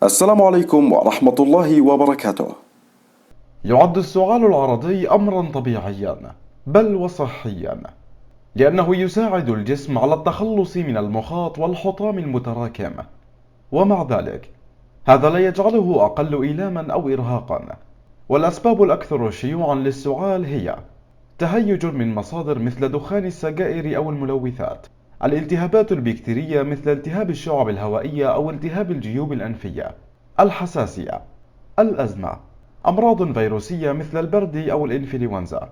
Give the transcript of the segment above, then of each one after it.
السلام عليكم ورحمة الله وبركاته. يعد السعال العرضي أمرا طبيعيا بل وصحيا، لأنه يساعد الجسم على التخلص من المخاط والحطام المتراكم. ومع ذلك هذا لا يجعله أقل إيلاما أو إرهاقا. والأسباب الأكثر شيوعا للسعال هي تهيج من مصادر مثل دخان السجائر أو الملوثات، الالتهابات البكتيرية مثل التهاب الشعب الهوائية أو التهاب الجيوب الأنفية، الحساسية، الأزمة، أمراض فيروسية مثل البرد أو الإنفلونزا.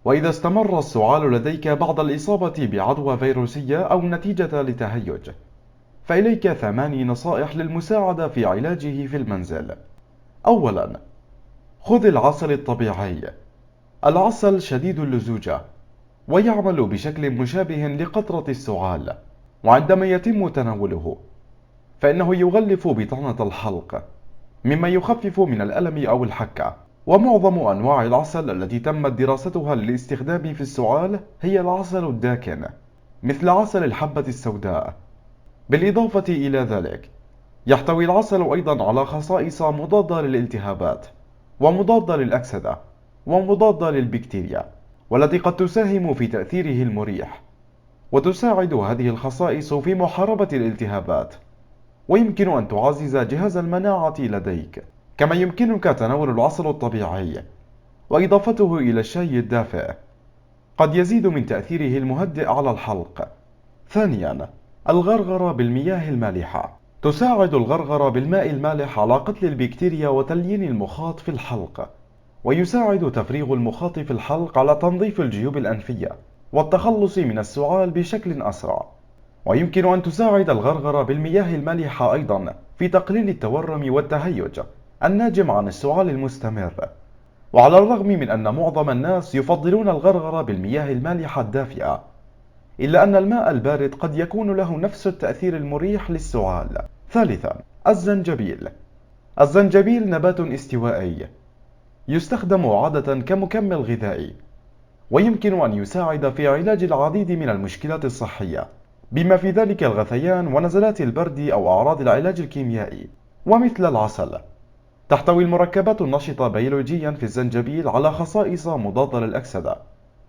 وإذا استمر السعال لديك بعد الإصابة بعدوى فيروسية أو نتيجة لتهيج، فإليك 8 نصائح للمساعدة في علاجه في المنزل. أولا، خذ العسل الطبيعي. العسل شديد اللزوجة ويعمل بشكل مشابه لقطرة السعال، وعندما يتم تناوله فإنه يغلف بطانة الحلق، مما يخفف من الألم أو الحكة. ومعظم أنواع العسل التي تمت دراستها للاستخدام في السعال هي العسل الداكن، مثل عسل الحبة السوداء. بالإضافة إلى ذلك، يحتوي العسل أيضا على خصائص مضادة للالتهابات، ومضادة للأكسدة، ومضادة للبكتيريا، والتي قد تساهم في تأثيره المريح. وتساعد هذه الخصائص في محاربة الالتهابات. ويمكن أن تعزز جهاز المناعة لديك. كما يمكنك تناول العسل الطبيعي وإضافته إلى الشاي الدافئ، قد يزيد من تأثيره المهدئ على الحلق. ثانيا، الغرغرة بالمياه المالحة. تساعد الغرغرة بالماء المالح على قتل البكتيريا وتليين المخاط في الحلق، ويساعد تفريغ المخاط في الحلق على تنظيف الجيوب الأنفية والتخلص من السعال بشكل أسرع. ويمكن أن تساعد الغرغرة بالمياه المالحة أيضا في تقليل التورم والتهيج الناجم عن السعال المستمر. وعلى الرغم من أن معظم الناس يفضلون الغرغرة بالمياه المالحة الدافئة، إلا أن الماء البارد قد يكون له نفس التأثير المريح للسعال. ثالثا، الزنجبيل. الزنجبيل نبات استوائي يستخدم عادة كمكمل غذائي، ويمكن أن يساعد في علاج العديد من المشكلات الصحية، بما في ذلك الغثيان ونزلات البرد أو أعراض العلاج الكيميائي. ومثل العسل، تحتوي المركبات النشطة بيولوجيا في الزنجبيل على خصائص مضادة للأكسدة،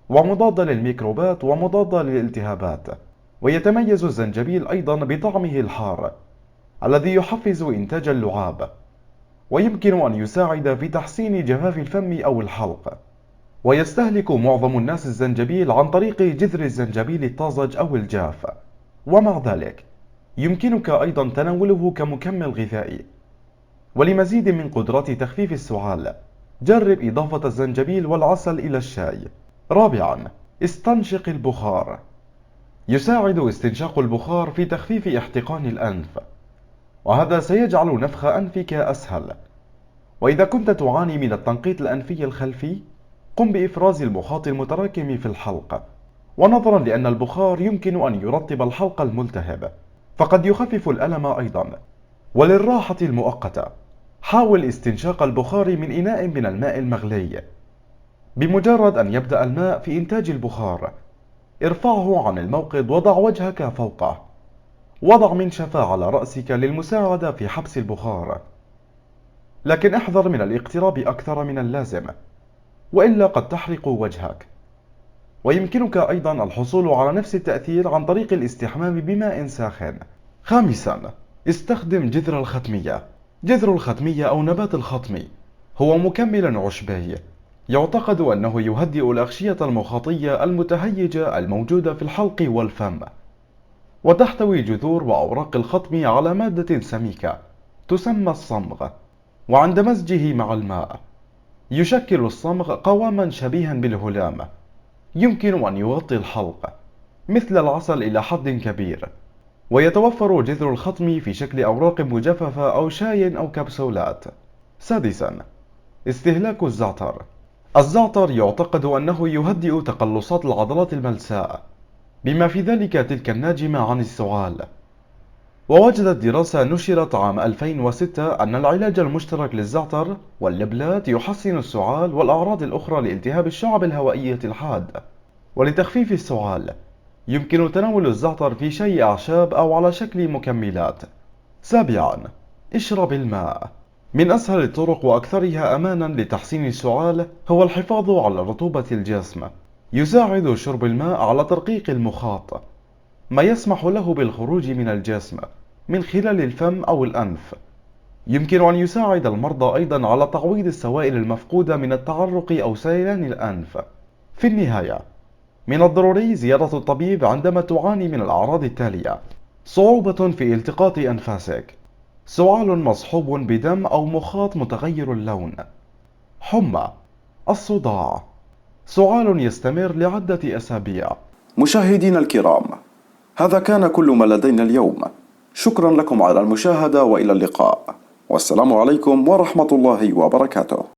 ومضادة للميكروبات، ومضادة للالتهابات. ويتميز الزنجبيل أيضا بطعمه الحار الذي يحفز إنتاج اللعاب، ويمكن أن يساعد في تحسين جفاف الفم أو الحلق. ويستهلك معظم الناس الزنجبيل عن طريق جذر الزنجبيل الطازج أو الجاف. ومع ذلك يمكنك أيضا تناوله كمكمل غذائي. ولمزيد من قدرات تخفيف السعال، جرب إضافة الزنجبيل والعسل إلى الشاي. رابعا، استنشق البخار. يساعد استنشاق البخار في تخفيف احتقان الأنف، وهذا سيجعل نفخ أنفك أسهل. وإذا كنت تعاني من التنقيط الأنفي الخلفي، قم بإفراز المخاط المتراكم في الحلق. ونظرا لأن البخار يمكن أن يرطب الحلق الملتهب، فقد يخفف الألم أيضا. وللراحة المؤقتة، حاول استنشاق البخار من إناء من الماء المغلي. بمجرد أن يبدأ الماء في إنتاج البخار، ارفعه عن الموقد وضع وجهك فوقه. وضع منشفة على رأسك للمساعدة في حبس البخار، لكن احذر من الاقتراب أكثر من اللازم، وإلا قد تحرق وجهك. ويمكنك أيضا الحصول على نفس التأثير عن طريق الاستحمام بماء ساخن. خامسا، استخدم جذر الختمية. جذر الختمية أو نبات الخطم هو مكمل عشبي يعتقد أنه يهدئ الأغشية المخاطية المتهيجة الموجودة في الحلق والفم. وتحتوي جذور وأوراق الخطم على مادة سميكة تسمى الصمغ، وعند مزجه مع الماء يشكل الصمغ قواما شبيها بالهلام، يمكن أن يغطي الحلق مثل العسل إلى حد كبير. ويتوفر جذر الخطم في شكل أوراق مجففة أو شاي أو كبسولات. سادسا، استهلاك الزعتر. الزعتر يعتقد أنه يهدئ تقلصات العضلات الملساء، بما في ذلك تلك الناجمة عن السعال. ووجدت دراسة نشرت عام 2006 أن العلاج المشترك للزعتر واللبلات يحسن السعال والأعراض الأخرى لالتهاب الشعب الهوائية الحاد. ولتخفيف السعال، يمكن تناول الزعتر في شاي أعشاب أو على شكل مكملات. سابعا، اشرب الماء. من أسهل الطرق وأكثرها أمانا لتحسين السعال هو الحفاظ على رطوبة الجسم. يساعد شرب الماء على ترقيق المخاط، ما يسمح له بالخروج من الجسم من خلال الفم أو الأنف. يمكن أن يساعد المرضى أيضا على تعويض السوائل المفقودة من التعرق أو سيلان الأنف. في النهاية، من الضروري زيارة الطبيب عندما تعاني من الأعراض التالية: صعوبة في التقاط أنفاسك، سعال مصحوب بدم أو مخاط متغير اللون، حمى، الصداع، سعال يستمر لعدة أسابيع. مشاهدينا الكرام، هذا كان كل ما لدينا اليوم. شكرا لكم على المشاهدة وإلى اللقاء، والسلام عليكم ورحمة الله وبركاته.